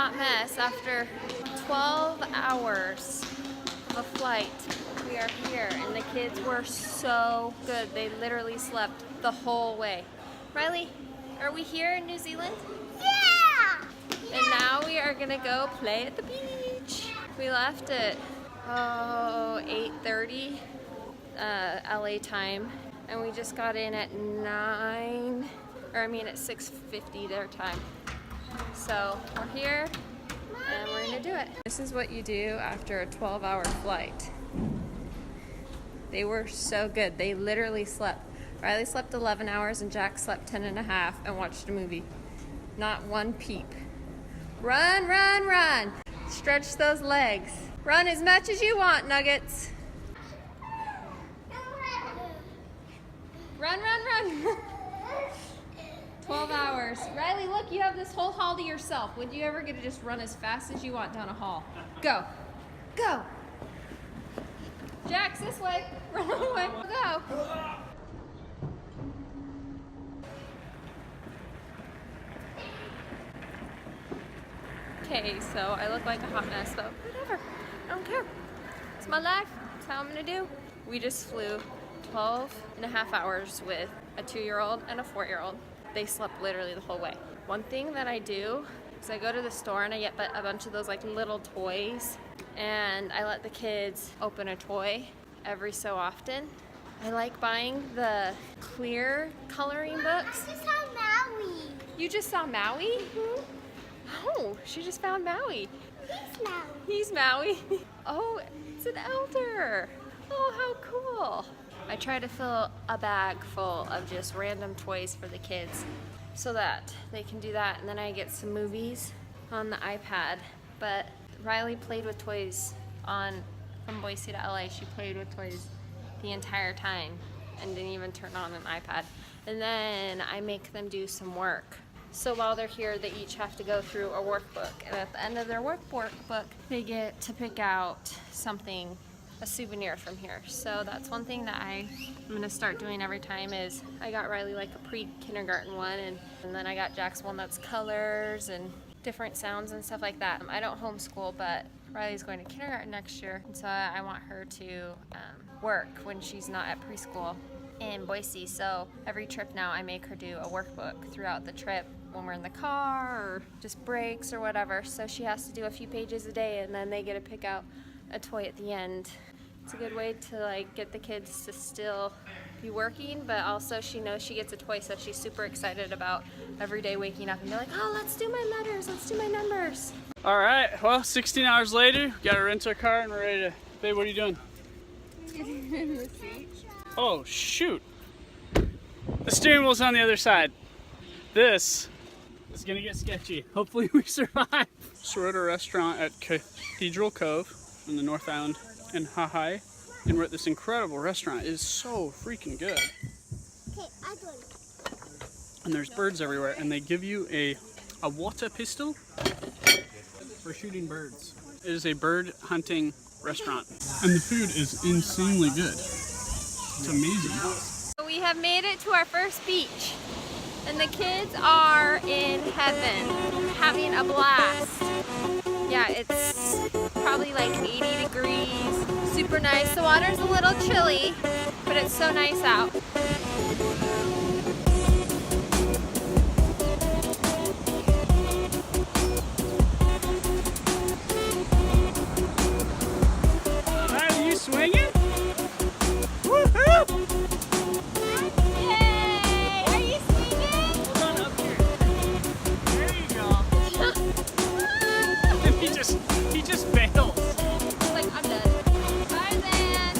hot mess. After 12 hours of a flight, we are here, and the kids were so good. They literally slept the whole way. Riley, are we here in New Zealand? Yeah! And now we are gonna go play at the beach. We left at 8:30 LA time, and we just got in at 6:50 their time. So we're here and we're gonna do it. This is what you do after a 12-hour flight. They were so good. They literally slept. Riley slept 11 hours and Jack slept 10 and a half and watched a movie. Not one peep. Run, run, run. Stretch those legs. Run as much as you want, Nuggets. Run, run, run. 12 hours. Riley, look, you have this whole hall to yourself. Would you ever get to just run as fast as you want down a hall? Go. Go. Jax, this way. Run away. Go. Okay, so I look like a hot mess, but whatever. I don't care. It's my life. It's how I'm gonna do. We just flew 12 and a half hours with a 2-year-old and a 4-year-old. They slept literally the whole way. One thing that I do is I go to the store and I get a bunch of those like little toys, and I let the kids open a toy every so often. I like buying the clear coloring books. I just saw Maui. You just saw Maui? Mm-hmm. Oh, she just found Maui. He's Maui. He's Maui. Oh, it's an elder. Oh, how cool. I try to fill a bag full of just random toys for the kids so that they can do that, and then I get some movies on the iPad. But Riley played with toys from Boise to LA. She played with toys the entire time and didn't even turn on an iPad. And then I make them do some work. So while they're here, they each have to go through a workbook, and at the end of their workbook, they get to pick out something, a souvenir from here. So that's one thing that I'm gonna start doing every time. Is I got Riley like a pre-kindergarten one, and then I got Jack's one that's colors and different sounds and stuff like that. I don't homeschool, but Riley's going to kindergarten next year, and so I want her to work when she's not at preschool in Boise. So every trip now I make her do a workbook throughout the trip when we're in the car or just breaks or whatever. So she has to do a few pages a day, and then they get to pick out a toy at the end. It's a good way to like get the kids to still be working, but also she knows she gets a toy, so she's super excited about every day waking up and be like, oh, let's do my letters, let's do my numbers. All right, well, 16 hours later, we got to rent our car and we're ready to, babe, what are you doing? In the seat. Oh, shoot. The steering wheel's on the other side. This is gonna get sketchy. Hopefully we survive. So we're at a restaurant at Cathedral Cove in the North Island in Hahai, and we're at this incredible restaurant. It is so freaking good. Okay, I do it. And there's birds everywhere, and they give you a water pistol for shooting birds. It is a bird hunting restaurant, and the food is insanely good. It's amazing. We have made it to our first beach, and the kids are in heaven, having a blast. Yeah, it's probably like 80 degrees, super nice. The water's a little chilly, but it's so nice out. Are you swinging? Woohoo! He just fails. Like, I'm done. Bye then.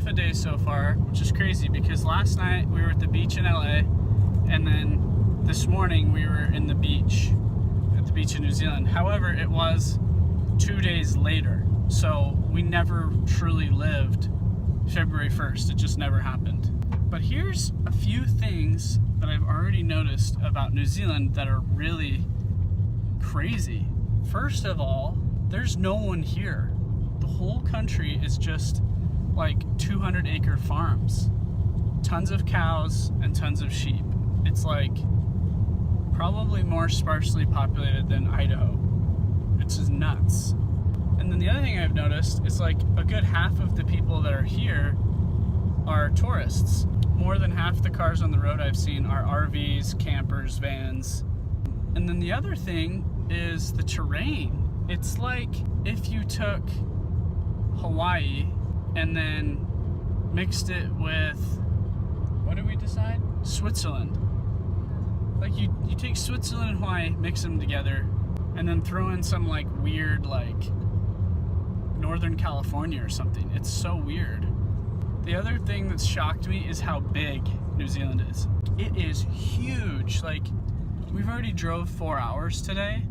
A day so far, which is crazy because last night we were at the beach in LA, and then this morning we were at the beach in New Zealand. However, it was 2 days later. So we never truly lived February 1st. It just never happened. But here's a few things that I've already noticed about New Zealand that are really crazy. First of all, there's no one here. The whole country is just like 200-acre farms. Tons of cows and tons of sheep. It's like probably more sparsely populated than Idaho. It's just nuts. And then the other thing I've noticed is like a good half of the people that are here are tourists. More than half the cars on the road I've seen are RVs, campers, vans. And then the other thing is the terrain. It's like if you took Hawaii and then mixed it with, what did we decide? Switzerland. Like you take Switzerland and Hawaii, mix them together, and then throw in some like weird like Northern California or something. It's so weird. The other thing that's shocked me is how big New Zealand is. It is huge. Like, we've already drove 4 hours today,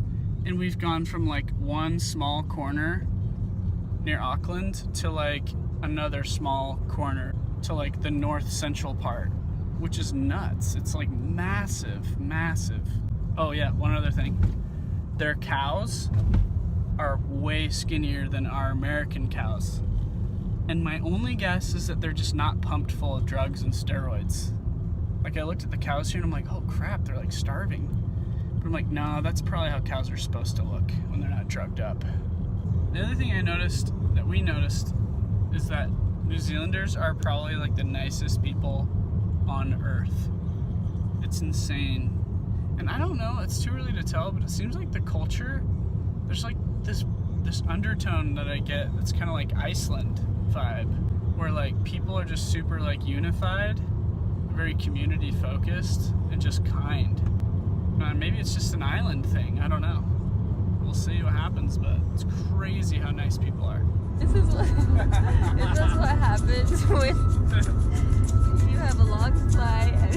and we've gone from like one small corner near Auckland to like another small corner to like the north central part, which is nuts. It's like massive, massive. Oh yeah, one other thing. Their cows are way skinnier than our American cows. And my only guess is that they're just not pumped full of drugs and steroids. Like I looked at the cows here and I'm like, oh crap, they're like starving. But I'm like, no, that's probably how cows are supposed to look when they're not drugged up. The other thing I noticed, that we noticed, is that New Zealanders are probably like the nicest people on earth. It's insane. And I don't know, it's too early to tell, but it seems like the culture, there's like this undertone that I get that's kind of like Iceland vibe, where like people are just super like unified, very community focused, and just kind. Maybe it's just an island thing, I don't know. We'll see what happens, but it's crazy how nice people are. This is what happens when you have a long flight and